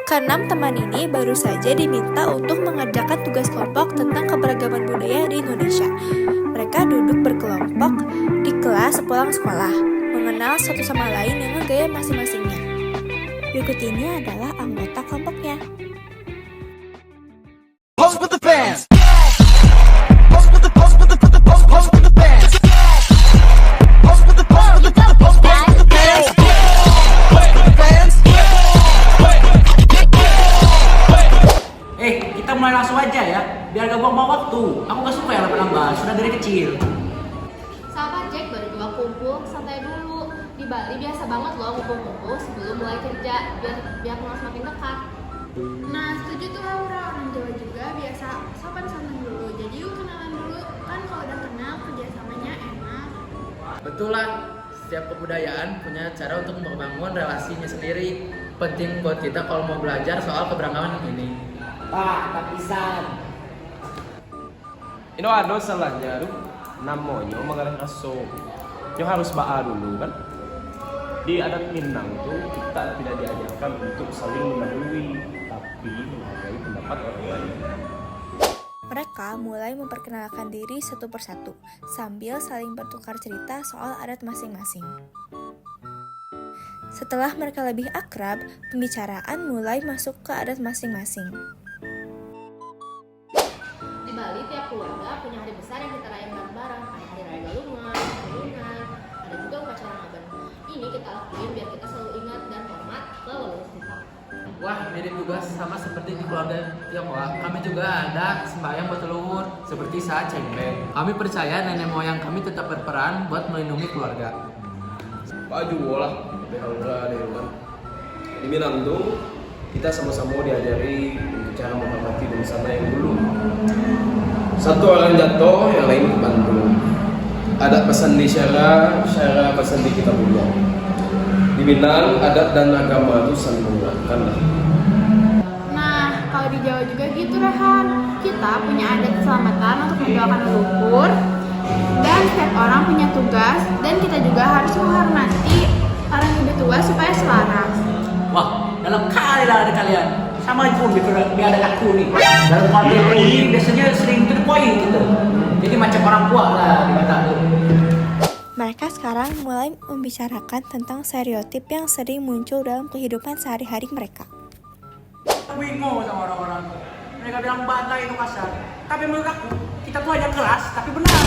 Keenam teman ini baru saja diminta untuk mengerjakan tugas kelompok tentang keberagaman budaya di Indonesia. Mereka duduk berkelompok di kelas sepulang sekolah, mengenal satu sama lain dengan gaya masing-masingnya. Berikut ini adalah anggota kelompoknya. Pose with the fans. Kita mulai langsung aja ya, biar gak buang-buang waktu. Aku gak suka yang lama-lama, sudah dari kecil. Sahabat Jack baru juga kumpul, santai dulu. Di Bali biasa banget loh kumpul-kumpul sebelum mulai kerja, biar kenal semakin dekat. Nah, setuju tuh Aura, orang Jawa juga biasa sopan santun dulu. Jadi yuk kenalan dulu, kan kalau udah kenal kerjasamanya enak. Betul lah, setiap kebudayaan punya cara untuk membangun relasinya sendiri. Penting buat kita kalau mau belajar soal keberagaman ini. Pak, tapisan. Ini ada salahnya tuh namanya mengarah aso. Yang harus ba'a dulu kan. Di adat Minang tuh kita tidak diajarkan untuk saling mendahului, tapi menghargai pendapat orang lain. Mereka mulai memperkenalkan diri satu persatu, sambil saling bertukar cerita soal adat masing-masing. Setelah mereka lebih akrab, pembicaraan mulai masuk ke adat masing-masing. Di Bali tiap keluarga punya hari besar yang kita rayain bareng-bareng, kayak hari raya Galungan, Galungan, ada juga upacara Ngaben. Ini kita lakuin biar kita selalu ingat dan hormat ke leluhur kita. Wah, mirip juga sama seperti di keluarga Tionghoa. Kami juga ada sembahyang buat leluhur, seperti saat cengkeh. Kami percaya nenek moyang kami tetap berperan buat melindungi keluarga. Baju lah, behaura deh kan. Di Minang tuh kita sama-sama diajari untuk cara menghormati dan sana yang dulu. Satu orang jatuh, yang lain bantu. Adat pesan di syara pesan di kitab Allah. Di Minang adat dan agama itu saling menguatkan lah. Nah, kalau di Jawa juga gitu Rehan. Kita punya adat keselamatan untuk mendoakan leluhur. Dan setiap orang punya tugas. Dan kita juga harus menghormati orang yang lebih tua supaya selaras. Wah, dalam kali lah ada kalian. Sama pun gitu, biar ada aku nih. Dalam keluarga ini biasanya sering to the point gitu. Jadi macam orang tua lah di Batak tuh. Mereka sekarang mulai membicarakan tentang stereotip yang sering muncul dalam kehidupan sehari-hari mereka. Aku bingung sama orang-orang. Mereka bilang Batak itu kasar. Tapi menurut aku, kita tuh hanya keras, tapi benar.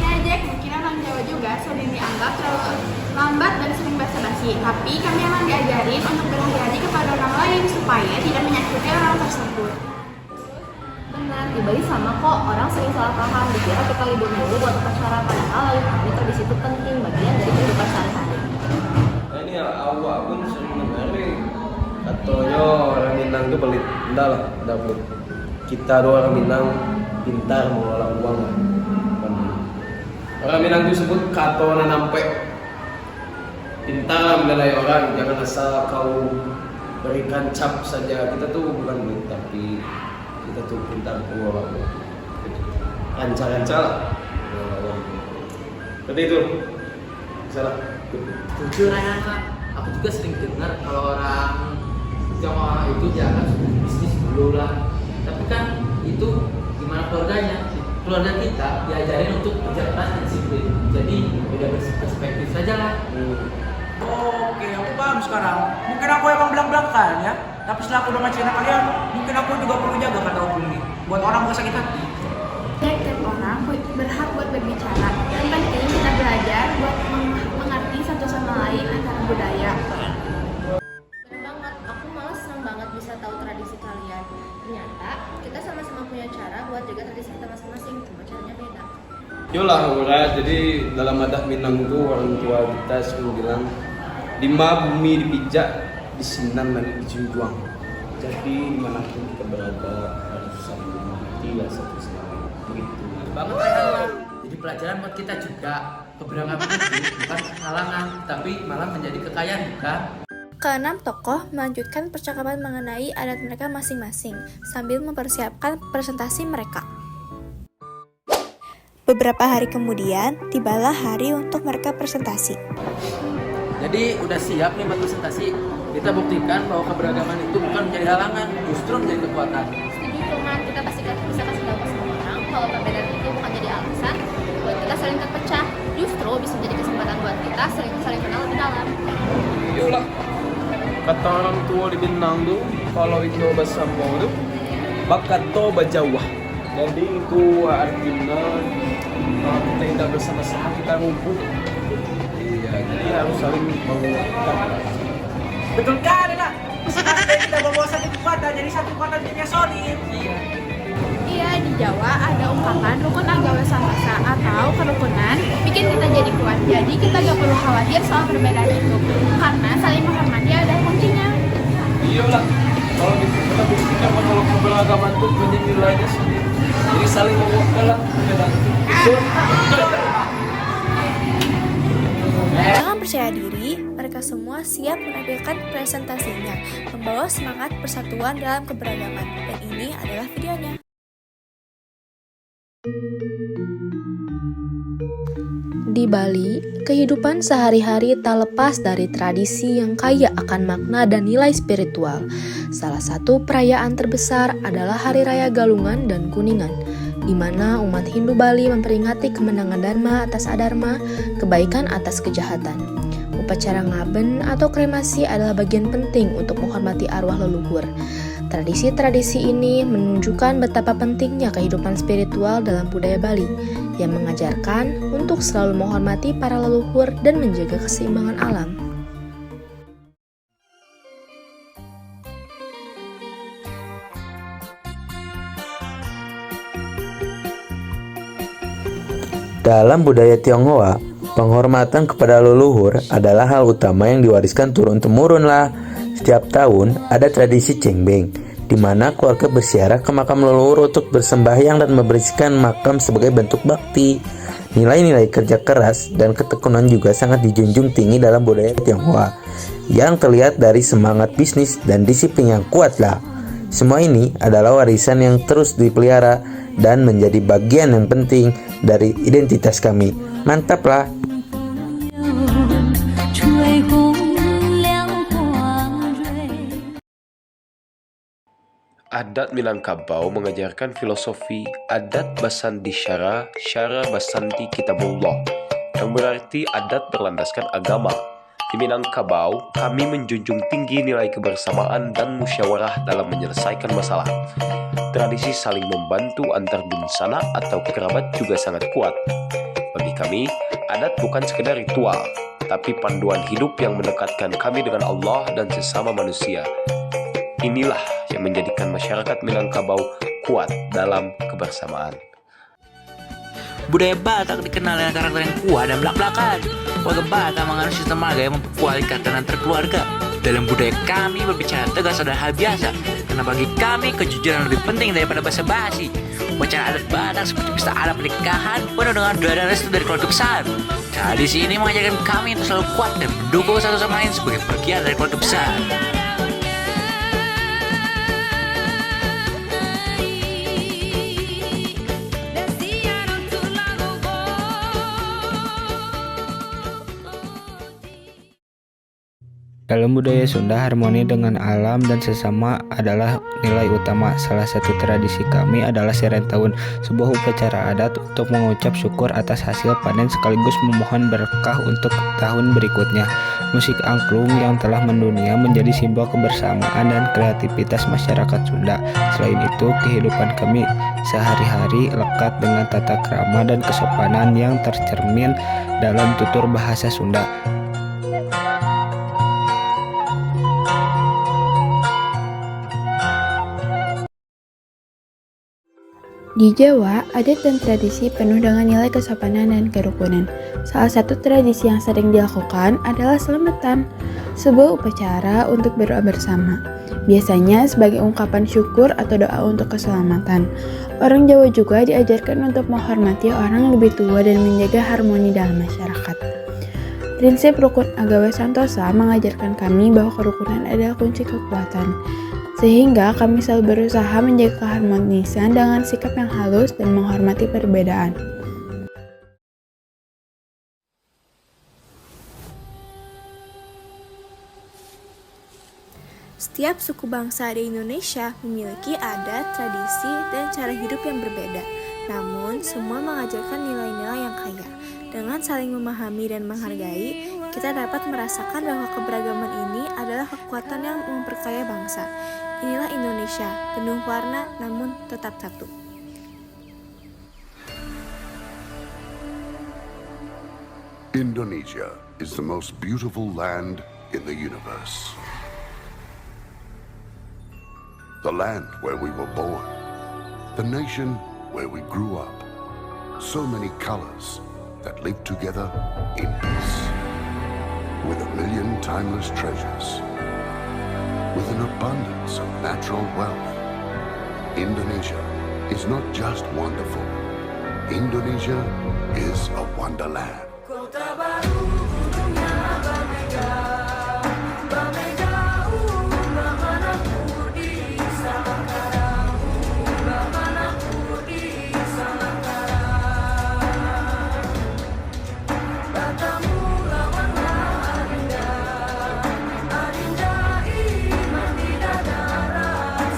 Ya Jack, mungkin orang Jawa juga sering dianggap terlalu lambat dan sering basa-basi. Tapi kami memang diajarin untuk berhati-hati kepada orang lain supaya tidak menyakiti orang tersebut. Benar, di Bali sama kok, orang sering salah paham, dikira kita libur dulu buat upacara, padahal lalu kami tradisi itu penting, bagian dari kehidupan sehari-hari. Nah, ini awak pun sering dengar nih. Katanya orang Minang tuh pelit. Enggak lah, enggak pelit. Kita tuh orang Minang pintar mengelola uang lah. Orang Minang tuh sebut kato nampe. Pintar menilai orang, jangan asal kau berikan cap saja. Kita tuh bukan pelit, tapi kita tuh pintar mengelola uang. Lancar-lancar lah. Seperti itu. Salah. Jujur ya, aku juga sering dengar kalau orang Tionghoa itu jangan bisnis dulu lah. Tapi kan itu gimana keluarganya? Keluarga kita diajarin untuk kerja keras dan disiplin. Jadi beda perspektif saja lah. Oke, aku paham sekarang. Mungkin aku emang belang-belangkan ya. Tapi setelah aku udah ngecek kalian, mungkin aku juga perlu jaga kata aku ini. Buat orang gak sakit hati. Jack, tiap orang berhak buat berbicara. Yang penting kita belajar buat mengerti satu sama lain antara budaya. Bener banget, aku malah senang banget bisa tahu tradisi kalian. Ternyata kita sama-sama punya cara buat jaga tradisi kita masing-masing, cuma caranya beda. Yolah, Ura. Jadi dalam adat Minang itu orang tua kita sering bilang lima bumi dipijak, disinan dan dijunjung. Jadi dimanapun kita berada harus saling menghormati lah satu sama lain. Begitu. Banget lah. Jadi pelajaran buat kita juga. Keberagaman itu bukan halangan, tapi malah menjadi kekayaan, bukan? Keenam tokoh melanjutkan percakapan mengenai adat mereka masing-masing sambil mempersiapkan presentasi mereka. Beberapa hari kemudian, tibalah hari untuk mereka presentasi. Jadi udah siap nih buat presentasi. kita buktikan bahwa keberagaman itu bukan menjadi halangan, justru menjadi kekuatan. Setuju teman, kita pasti bisa kasih tahu ke semua orang kalau perbedaan itu bukan jadi alasan buat kita saling terpecah, justru bisa menjadi kesempatan buat kita saling kenal lebih dalam. Iyalah, kata orang tua di Bintang tuh, kalau itu bersama tuh bakat to berjauh. Jadi itu artinya kalau kita tidak bersama-sama kita lumpuh. Iya, jadi harus saling menguatkan. Betul kan, Nak? Sekarang kita bawa satu kekuatan, jadi satu kekuatan jadi solid. Iya, di Jawa ada ungkapan rukun agawe samasa atau kerukunan bikin kita jadi kuat. Jadi kita gak perlu khawatir soal perbedaan itu, karena saling menghormati adalah kuncinya. Iyalah, kalau kita buktikan kalau keberagaman itu punya nilainya sendiri. Jadi saling menguatkan lah perbedaan itu. Dengan percaya diri, mereka semua siap menampilkan presentasinya, membawa semangat persatuan dalam keberagaman. Dan ini adalah videonya. Di Bali, kehidupan sehari-hari tak lepas dari tradisi yang kaya akan makna dan nilai spiritual. Salah satu perayaan terbesar adalah Hari Raya Galungan dan Kuningan, di mana umat Hindu Bali memperingati kemenangan Dharma atas Adharma, kebaikan atas kejahatan. Upacara ngaben atau kremasi adalah bagian penting untuk menghormati arwah leluhur. Tradisi-tradisi ini menunjukkan betapa pentingnya kehidupan spiritual dalam budaya Bali, yang mengajarkan untuk selalu menghormati para leluhur dan menjaga keseimbangan alam. Dalam budaya Tionghoa, penghormatan kepada leluhur adalah hal utama yang diwariskan turun-temurun lah. Setiap tahun ada tradisi cengbeng, di mana keluarga berziarah ke makam leluhur untuk bersembahyang dan membersihkan makam sebagai bentuk bakti. Nilai-nilai kerja keras dan ketekunan juga sangat dijunjung tinggi dalam budaya Tionghoa, yang terlihat dari semangat bisnis dan disiplin yang kuat lah. Semua ini adalah warisan yang terus dipelihara dan menjadi bagian yang penting dari identitas kami. Mantap lah! Adat Minangkabau mengajarkan filosofi adat basandi syara, syara basandi kitabullah, yang berarti adat berlandaskan agama. Di Minangkabau, kami menjunjung tinggi nilai kebersamaan dan musyawarah dalam menyelesaikan masalah. Tradisi saling membantu antar dunsana atau kerabat juga sangat kuat. Bagi kami, adat bukan sekedar ritual, tapi panduan hidup yang mendekatkan kami dengan Allah dan sesama manusia. Inilah yang menjadikan masyarakat Minangkabau kuat dalam kebersamaan. Budaya Batak dikenal dengan karakter yang kuat dan belak-belakan. Warga Batak menganut sistem marga yang memperkuat ikatan antar keluarga. Dalam budaya kami berbicara tegas adalah hal biasa, karena bagi kami kejujuran lebih penting daripada basa-basi. Upacara adat Batak seperti pesta adat pernikahan penuh dengan doa dan restu dari keluarga besar. Tradisi ini mengajarkan kami untuk selalu kuat dan mendukung satu sama lain sebagai bagian dari keluarga besar. Dalam budaya Sunda, harmoni dengan alam dan sesama adalah nilai utama. Salah satu tradisi kami adalah Seren Tahun, sebuah upacara adat untuk mengucap syukur atas hasil panen sekaligus memohon berkah untuk tahun berikutnya. Musik angklung yang telah mendunia menjadi simbol kebersamaan dan kreativitas masyarakat Sunda. Selain itu, kehidupan kami sehari-hari lekat dengan tata krama dan kesopanan yang tercermin dalam tutur bahasa Sunda. Di Jawa, adat dan tradisi penuh dengan nilai kesopanan dan kerukunan. Salah satu tradisi yang sering dilakukan adalah selamatan, sebuah upacara untuk berdoa bersama. Biasanya sebagai ungkapan syukur atau doa untuk keselamatan. Orang Jawa juga diajarkan untuk menghormati orang yang lebih tua dan menjaga harmoni dalam masyarakat. Prinsip rukun agawe santosa mengajarkan kami bahwa kerukunan adalah kunci kekuatan. Sehingga kami selalu berusaha menjaga keharmonisan dengan sikap yang halus dan menghormati perbedaan. Setiap suku bangsa di Indonesia memiliki adat, tradisi, dan cara hidup yang berbeda. Namun, semua mengajarkan nilai-nilai yang kaya. Dengan saling memahami dan menghargai, kita dapat merasakan bahwa keberagaman ini adalah kekuatan yang memperkaya bangsa. Inilah Indonesia, penuh warna namun tetap satu. Indonesia is the most beautiful land in the universe. The land where we were born, the nation where we grew up. So many colors that live together in peace. With 1,000,000 timeless treasures. With an abundance of natural wealth. Indonesia is not just wonderful. Indonesia is a wonderland. Kota baru gunungnya Bamega, Bamega Bamanaku di Salakara, Bamanaku di Salakara. Batamu lawanlah Adinda, Adinda iman di dadara,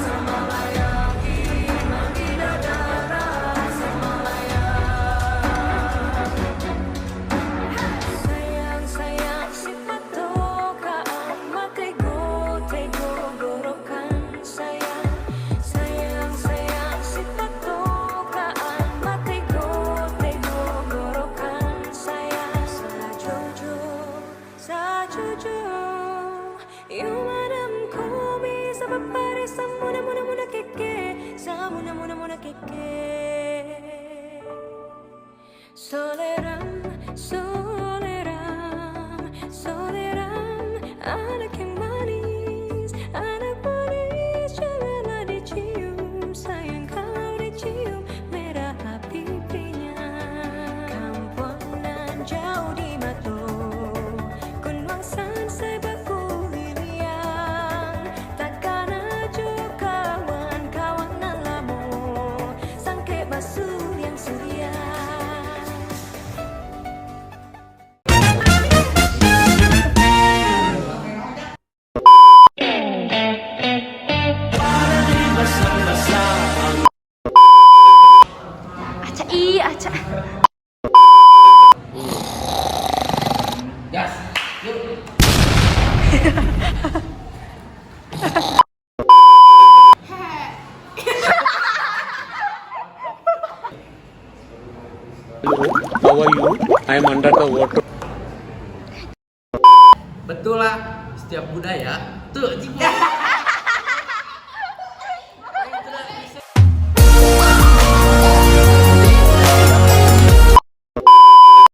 Samalaya iman di dadara, Samalaya. Sayang si patokaan makai go gorokan sayang si patokaan makai go gorokan sayang sajojo you madam ko bisa papare samuna keke samuna keke Soleram, anak yang manis, janganlah dicium, sayang kalau dicium, merah pipinya. Kampunan jauh di Mato, Kunwangsan saya baku liliang, takkan aja kawan-kawanan lamo, sangke basuh yang surya. Aca. Gas, yuk. How are you? I am under the water. Betul lah, setiap budaya